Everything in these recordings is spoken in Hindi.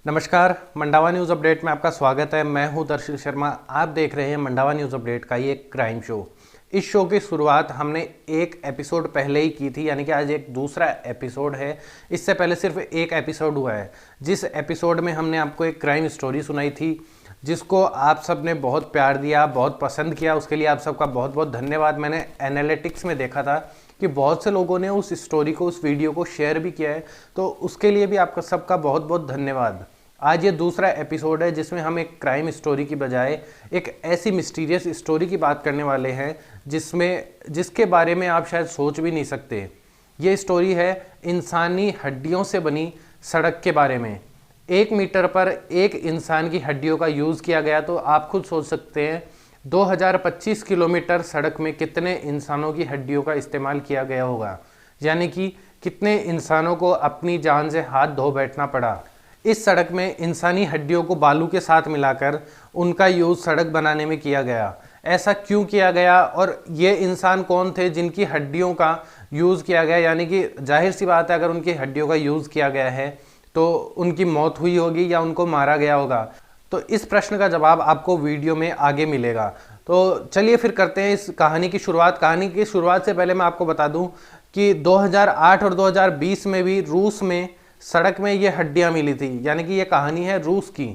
नमस्कार, मंडावा न्यूज़ अपडेट में आपका स्वागत है। मैं हूं दर्शन शर्मा। आप देख रहे हैं मंडावा न्यूज़ अपडेट का ये क्राइम शो। इस शो की शुरुआत हमने एक एपिसोड पहले ही की थी, यानी कि आज एक दूसरा एपिसोड है। इससे पहले सिर्फ एक एपिसोड हुआ है, जिस एपिसोड में हमने आपको एक क्राइम स्टोरी सुनाई थी, जिसको आप सब ने बहुत प्यार दिया, बहुत पसंद किया। उसके लिए आप सबका बहुत बहुत धन्यवाद। मैंने एनालिटिक्स में देखा था कि बहुत से लोगों ने उस स्टोरी को, उस वीडियो को शेयर भी किया है, तो उसके लिए भी आपका सबका बहुत बहुत धन्यवाद। आज ये दूसरा एपिसोड है जिसमें हम एक क्राइम स्टोरी की बजाय एक ऐसी मिस्टीरियस स्टोरी की बात करने वाले हैं जिसके बारे में आप शायद सोच भी नहीं सकते। ये स्टोरी है इंसानी हड्डियों से बनी सड़क के बारे में। 1 मीटर पर एक इंसान की हड्डियों का यूज़ किया गया, तो आप खुद सोच सकते हैं 2025 किलोमीटर सड़क में कितने इंसानों की हड्डियों का इस्तेमाल किया गया होगा, यानी कि कितने इंसानों को अपनी जान से हाथ धो बैठना पड़ा। इस सड़क में इंसानी हड्डियों को बालू के साथ मिलाकर उनका यूज़ सड़क बनाने में किया गया। ऐसा क्यों किया गया और ये इंसान कौन थे जिनकी हड्डियों का यूज़ किया गया, यानी कि जाहिर सी बात है अगर उनकी हड्डियों का यूज़ किया गया है तो उनकी मौत हुई होगी या उनको मारा गया होगा। तो इस प्रश्न का जवाब आपको वीडियो में आगे मिलेगा। तो चलिए फिर करते हैं इस कहानी की शुरुआत। कहानी की शुरुआत से पहले मैं आपको बता दूं कि 2008 और 2020 में भी रूस में सड़क में ये हड्डियां मिली थी, यानी कि ये कहानी है रूस की।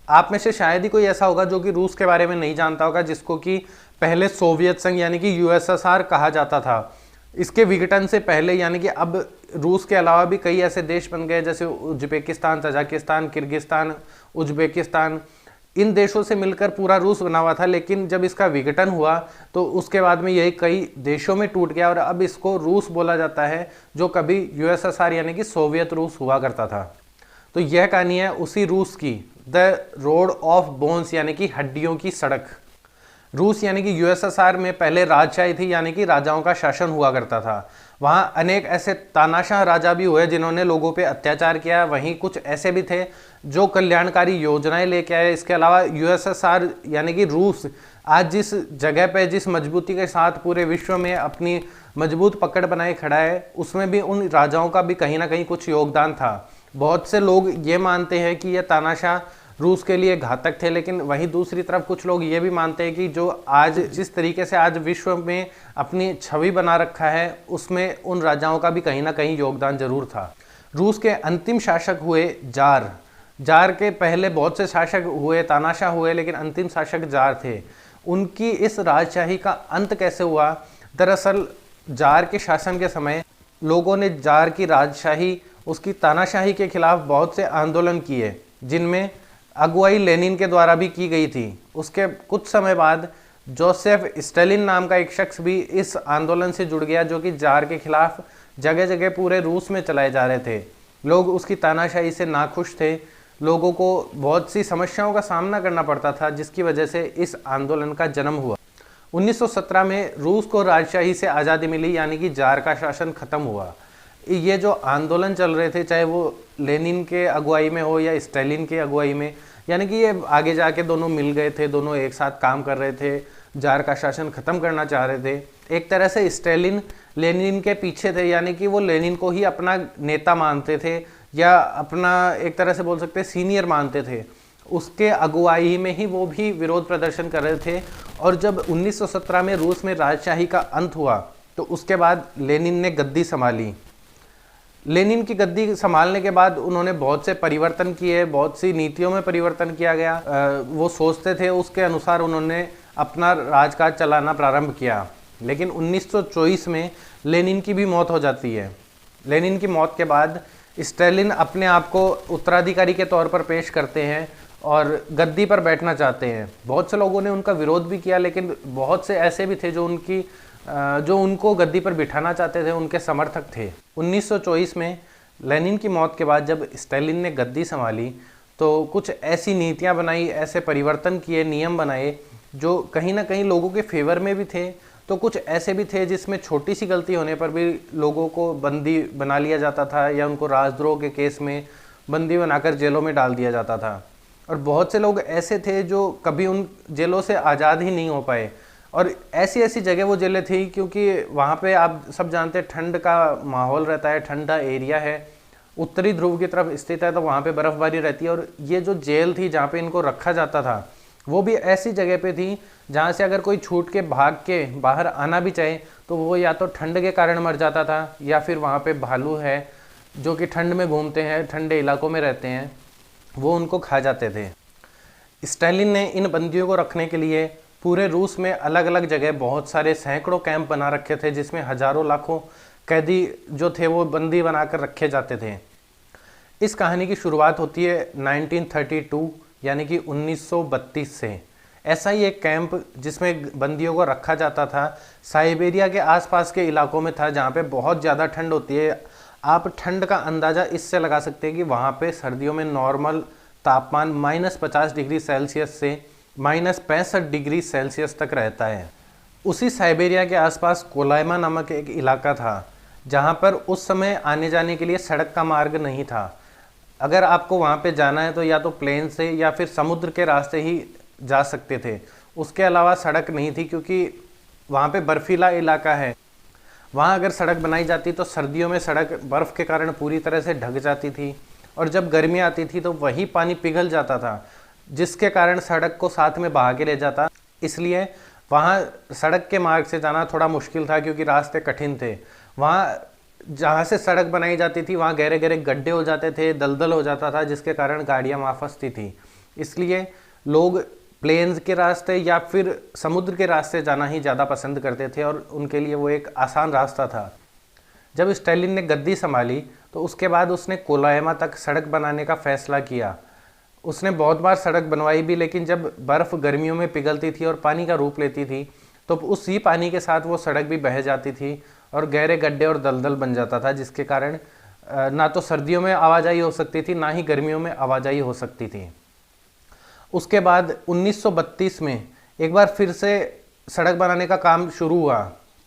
आप में से शायद ही कोई ऐसा होगा जो कि रूस के बारे में नहीं जानता होगा, जिसको कि पहले सोवियत संघ यानी कि यूएसएसआर कहा जाता था। इसके विघटन से पहले, यानी कि अब रूस के अलावा भी कई ऐसे देश बन गए जैसे उज्बेकिस्तान, तजाकिस्तान, किर्गिस्तान, उज्बेकिस्तान। इन देशों से मिलकर पूरा रूस बना हुआ था, लेकिन जब इसका विघटन हुआ तो उसके बाद में यही कई देशों में टूट गया और अब इसको रूस बोला जाता है, जो कभी यूएसएसआर यानी कि सोवियत रूस हुआ करता था। तो यह कहानी है उसी रूस की, द रोड ऑफ बोन्स, यानी कि हड्डियों की सड़क। रूस यानी कि यूएसएसआर में पहले राजशाही थी, यानी कि राजाओं का शासन हुआ करता था। वहाँ अनेक ऐसे तानाशाह राजा भी हुए जिन्होंने लोगों पे अत्याचार किया। वहीं कुछ ऐसे भी थे जो कल्याणकारी योजनाएं लेके आए। इसके अलावा यूएसएसआर यानी कि रूस आज जिस जगह पे, जिस मजबूती के साथ पूरे विश्व में अपनी मजबूत पकड़ बनाए खड़ा है, उसमें भी उन राजाओं का भी कहीं ना कहीं कुछ योगदान था। बहुत से लोग ये मानते हैं कि ये तानाशाह रूस के लिए घातक थे, लेकिन वहीं दूसरी तरफ कुछ लोग ये भी मानते हैं कि जो आज जिस तरीके से आज विश्व में अपनी छवि बना रखा है, उसमें उन राजाओं का भी कहीं ना कहीं योगदान जरूर था। रूस के अंतिम शासक हुए जार। जार के पहले बहुत से शासक हुए, तानाशाह हुए, लेकिन अंतिम शासक जार थे। उनकी इस राजशाही का अंत कैसे हुआ? दरअसल जार के शासन के समय लोगों ने जार की राजशाही, उसकी तानाशाही के खिलाफ बहुत से आंदोलन किए, जिनमें अगुवाई लेनिन के द्वारा भी की गई थी। उसके कुछ समय बाद जोसेफ स्टालिन नाम का एक शख्स भी इस आंदोलन से जुड़ गया, जो कि जार के खिलाफ जगह जगह पूरे रूस में चलाए जा रहे थे। लोग उसकी तानाशाही से नाखुश थे। लोगों को बहुत सी समस्याओं का सामना करना पड़ता था, जिसकी वजह से इस आंदोलन का जन्म हुआ। 1917 में रूस को राजशाही से आज़ादी मिली, यानी कि जार का शासन खत्म हुआ। ये जो आंदोलन चल रहे थे, चाहे वो लेनिन के अगुवाई में हो या स्टालिन के अगुवाई में, यानी कि ये आगे जाके दोनों मिल गए थे, दोनों एक साथ काम कर रहे थे, जार का शासन खत्म करना चाह रहे थे। एक तरह से स्टालिन लेनिन के पीछे थे, यानी कि वो लेनिन को ही अपना नेता मानते थे या अपना एक तरह से बोल सकते हैं सीनियर मानते थे। उसके अगुवाई में ही वो भी विरोध प्रदर्शन कर रहे थे। और जब 1917 में रूस में राजशाही का अंत हुआ तो उसके बाद लेनिन ने गद्दी संभाली। लेनिन की गद्दी संभालने के बाद उन्होंने बहुत से परिवर्तन किए, बहुत सी नीतियों में परिवर्तन किया गया। वो सोचते थे उसके अनुसार उन्होंने अपना राजकाज चलाना प्रारंभ किया। लेकिन 1924 में लेनिन की भी मौत हो जाती है। लेनिन की मौत के बाद स्टालिन अपने आप को उत्तराधिकारी के तौर पर पेश करते हैं और गद्दी पर बैठना चाहते हैं। बहुत से लोगों ने उनका विरोध भी किया, लेकिन बहुत से ऐसे भी थे जो उनको गद्दी पर बिठाना चाहते थे, उनके समर्थक थे। 1924 में लेनिन की मौत के बाद जब स्टालिन ने गद्दी संभाली तो कुछ ऐसी नीतियां बनाई, ऐसे परिवर्तन किए, नियम बनाए जो कहीं ना कहीं लोगों के फेवर में भी थे। तो कुछ ऐसे भी थे जिसमें छोटी सी गलती होने पर भी लोगों को बंदी बना लिया जाता था या उनको राजद्रोह के केस में बंदी बनाकर जेलों में डाल दिया जाता था। और बहुत से लोग ऐसे थे जो कभी उन जेलों से आज़ाद ही नहीं हो पाए। और ऐसी ऐसी जगह वो जेलें थी क्योंकि वहाँ पे आप सब जानते हैं ठंड का माहौल रहता है, ठंडा एरिया है। उत्तरी ध्रुव की तरफ स्थित है, तो वहाँ पे बर्फबारी रहती है। और ये जो जेल थी जहाँ पे इनको रखा जाता था, वो भी ऐसी जगह पे थी जहाँ से अगर कोई छूट के भाग के बाहर आना भी चाहे तो वो या तो ठंड के कारण मर जाता था, या फिर वहाँ पे भालू है जो कि ठंड में घूमते हैं, ठंडे इलाकों में रहते हैं, वो उनको खा जाते थे। स्टालिन ने इन बंदियों को रखने के लिए पूरे रूस में अलग अलग जगह बहुत सारे सैकड़ों कैंप बना रखे थे, जिसमें हजारों लाखों कैदी जो थे वो बंदी बनाकर रखे जाते थे। इस कहानी की शुरुआत होती है 1932 यानी कि 1932 से। ऐसा ही एक कैंप जिसमें बंदियों को रखा जाता था साइबेरिया के आसपास के इलाकों में था, जहाँ पे बहुत ज़्यादा ठंड होती है। आप ठंड का अंदाज़ा इससे लगा सकते हैं कि वहाँ पे सर्दियों में नॉर्मल तापमान -50 डिग्री सेल्सियस से -65 डिग्री सेल्सियस तक रहता है। उसी साइबेरिया के आसपास कोलाइमा नामक एक इलाका था, जहाँ पर उस समय आने जाने के लिए सड़क का मार्ग नहीं था। अगर आपको वहाँ पे जाना है तो या तो प्लेन से या फिर समुद्र के रास्ते ही जा सकते थे, उसके अलावा सड़क नहीं थी, क्योंकि वहाँ पे बर्फीला इलाका है। वहाँ अगर सड़क बनाई जाती तो सर्दियों में सड़क बर्फ़ के कारण पूरी तरह से ढक जाती थी, और जब गर्मी आती थी तो वही पानी पिघल जाता था, जिसके कारण सड़क को साथ में बहा के ले जाता। इसलिए वहाँ सड़क के मार्ग से जाना थोड़ा मुश्किल था, क्योंकि रास्ते कठिन थे। वहाँ जहाँ से सड़क बनाई जाती थी वहाँ गहरे गहरे गड्ढे हो जाते थे, दलदल हो जाता था, जिसके कारण गाड़ियाँ वहाँ फंसती थी। इसलिए लोग प्लेन्स के रास्ते या फिर समुद्र के रास्ते जाना ही ज़्यादा पसंद करते थे, और उनके लिए वो एक आसान रास्ता था। जब स्टालिन ने गद्दी संभाली तो उसके बाद उसने कोलाइमा तक सड़क बनाने का फैसला किया। उसने बहुत बार सड़क बनवाई भी, लेकिन जब बर्फ़ गर्मियों में पिघलती थी और पानी का रूप लेती थी तो उसी पानी के साथ वो सड़क भी बह जाती थी और गहरे गड्ढे और दलदल बन जाता था, जिसके कारण ना तो सर्दियों में आवाजाही हो सकती थी, ना ही गर्मियों में आवाजाही हो सकती थी। उसके बाद 1932 में एक बार फिर से सड़क बनाने का काम शुरू हुआ।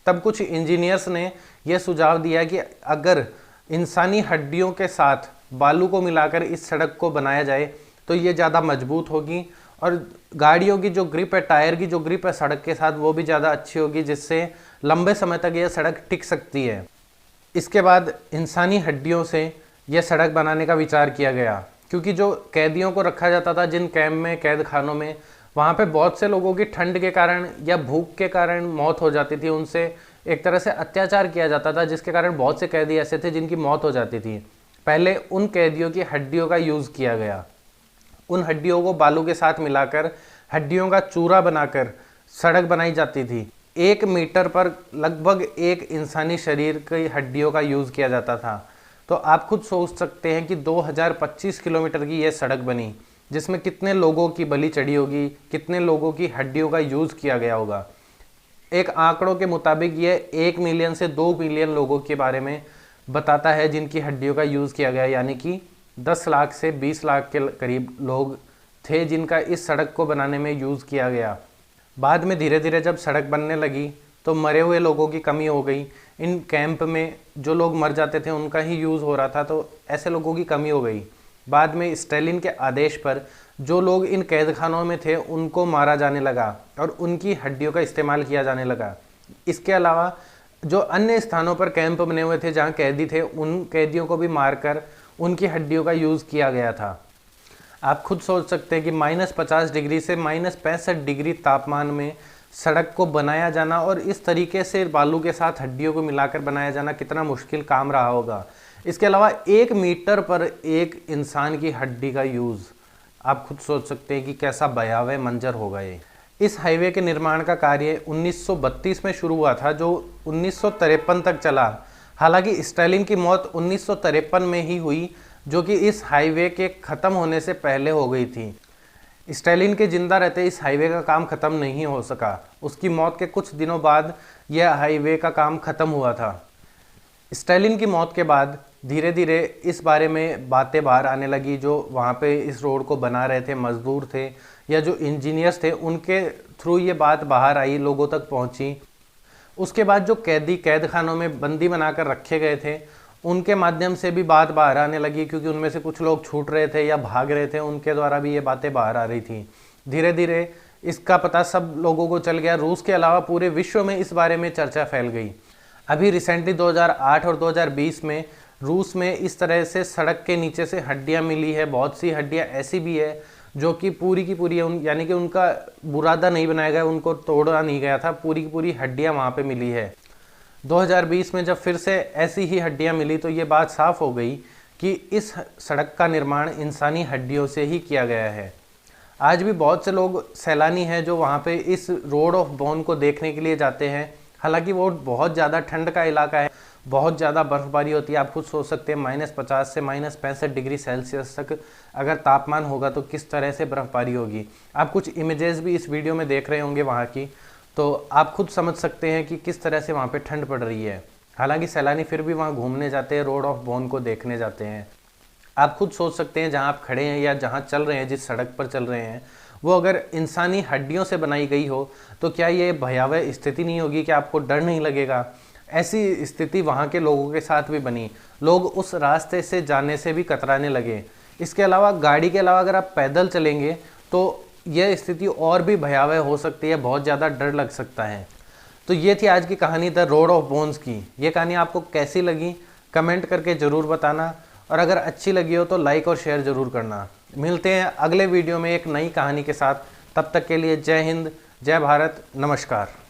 तब कुछ इंजीनियर्स ने यह सुझाव दिया कि अगर इंसानी हड्डियों के साथ बालू को मिलाकर इस सड़क को बनाया जाए तो ये ज़्यादा मजबूत होगी, और गाड़ियों की जो ग्रिप है, टायर की जो ग्रिप है सड़क के साथ, वो भी ज़्यादा अच्छी होगी, जिससे लंबे समय तक यह सड़क टिक सकती है। इसके बाद इंसानी हड्डियों से यह सड़क बनाने का विचार किया गया, क्योंकि जो कैदियों को रखा जाता था जिन कैंप में, कैद खानों में, वहाँ पे बहुत से लोगों की ठंड के कारण या भूख के कारण मौत हो जाती थी। उनसे एक तरह से अत्याचार किया जाता था, जिसके कारण बहुत से कैदी ऐसे थे जिनकी मौत हो जाती थी। पहले उन कैदियों की हड्डियों का यूज़ किया गया। उन हड्डियों को बालू के साथ मिलाकर हड्डियों का चूरा बनाकर सड़क बनाई जाती थी। 1 मीटर पर लगभग एक इंसानी शरीर की हड्डियों का यूज़ किया जाता था। तो आप खुद सोच सकते हैं कि 2025 किलोमीटर की यह सड़क बनी, जिसमें कितने लोगों की बलि चढ़ी होगी, कितने लोगों की हड्डियों का यूज़ किया गया होगा। एक आंकड़ों के मुताबिक यह 1 मिलियन से 2 मिलियन लोगों के बारे में बताता है जिनकी हड्डियों का यूज़ किया गया, यानी कि 10 लाख से 20 लाख के करीब लोग थे जिनका इस सड़क को बनाने में यूज़ किया गया। बाद में धीरे धीरे जब सड़क बनने लगी तो मरे हुए लोगों की कमी हो गई। इन कैंप में जो लोग मर जाते थे उनका ही यूज़ हो रहा था, तो ऐसे लोगों की कमी हो गई। बाद में स्टालिन के आदेश पर जो लोग इन कैद खानों में थे उनको मारा जाने लगा और उनकी हड्डियों का इस्तेमाल किया जाने लगा। इसके अलावा जो अन्य स्थानों पर कैंप बने हुए थे जहाँ कैदी थे, उन कैदियों को भी मारकर उनकी हड्डियों का यूज़ किया गया था। आप खुद सोच सकते हैं कि -50 डिग्री से -65 डिग्री तापमान में सड़क को बनाया जाना और इस तरीके से बालू के साथ हड्डियों को मिलाकर बनाया जाना कितना मुश्किल काम रहा होगा। इसके अलावा 1 मीटर पर एक इंसान की हड्डी का यूज़, आप खुद सोच सकते हैं कि कैसा भयावह मंजर होगा ये। इस हाईवे के निर्माण का कार्य 1932 में शुरू हुआ था, जो 1953 तक चला। हालांकि स्टालिन की मौत 1953 में ही हुई, जो कि इस हाईवे के ख़त्म होने से पहले हो गई थी। स्टालिन के जिंदा रहते इस हाईवे का काम ख़त्म नहीं हो सका। उसकी मौत के कुछ दिनों बाद यह हाईवे का काम ख़त्म हुआ था। स्टालिन की मौत के बाद धीरे धीरे इस बारे में बातें बाहर आने लगी। जो वहाँ पे इस रोड को बना रहे थे मजदूर थे या जो इंजीनियर्स थे, उनके थ्रू ये बात बाहर आई, लोगों तक पहुँची। उसके बाद जो कैदी कैद खानों में बंदी बनाकर रखे गए थे, उनके माध्यम से भी बात बाहर आने लगी, क्योंकि उनमें से कुछ लोग छूट रहे थे या भाग रहे थे, उनके द्वारा भी ये बातें बाहर आ रही थी। धीरे धीरे इसका पता सब लोगों को चल गया। रूस के अलावा पूरे विश्व में इस बारे में चर्चा फैल गई। अभी रिसेंटली 2008 और 2020 में रूस में इस तरह से सड़क के नीचे से हड्डियां मिली है। बहुत सी हड्डियां ऐसी भी है जो कि पूरी की पूरी यानी कि उनका बुरादा नहीं बनाया गया, उनको तोड़ा नहीं गया था, पूरी की पूरी हड्डियां वहाँ पे मिली है। 2020 में जब फिर से ऐसी ही हड्डियां मिली तो ये बात साफ हो गई कि इस सड़क का निर्माण इंसानी हड्डियों से ही किया गया है। आज भी बहुत से लोग सैलानी हैं जो वहाँ पे इस रोड ऑफ बोन को देखने के लिए जाते हैं। हालांकि वो बहुत ज़्यादा ठंड का इलाका है, बहुत ज़्यादा बर्फ़बारी होती है। आप खुद सोच सकते हैं -50 से -65 डिग्री सेल्सियस तक अगर तापमान होगा तो किस तरह से बर्फ़बारी होगी। आप कुछ इमेजेस भी इस वीडियो में देख रहे होंगे वहाँ की, तो आप खुद समझ सकते हैं कि किस तरह से वहाँ पे ठंड पड़ रही है। हालांकि सैलानी फिर भी वहाँ घूमने जाते हैं, रोड ऑफ बोन को देखने जाते हैं। आप खुद सोच सकते हैं जहाँ आप खड़े हैं या जहाँ चल रहे हैं, जिस सड़क पर चल रहे हैं, वो अगर इंसानी हड्डियों से बनाई गई हो तो क्या ये भयावह स्थिति नहीं होगी कि आपको डर नहीं लगेगा? ऐसी स्थिति वहाँ के लोगों के साथ भी बनी। लोग उस रास्ते से जाने से भी कतराने लगे। इसके अलावा गाड़ी के अलावा अगर आप पैदल चलेंगे तो यह स्थिति और भी भयावह हो सकती है, बहुत ज़्यादा डर लग सकता है। तो ये थी आज की कहानी द रोड ऑफ बोन्स की। ये कहानी आपको कैसी लगी कमेंट करके ज़रूर बताना, और अगर अच्छी लगी हो तो लाइक और शेयर ज़रूर करना। मिलते हैं अगले वीडियो में एक नई कहानी के साथ। तब तक के लिए जय हिंद, जय भारत, नमस्कार।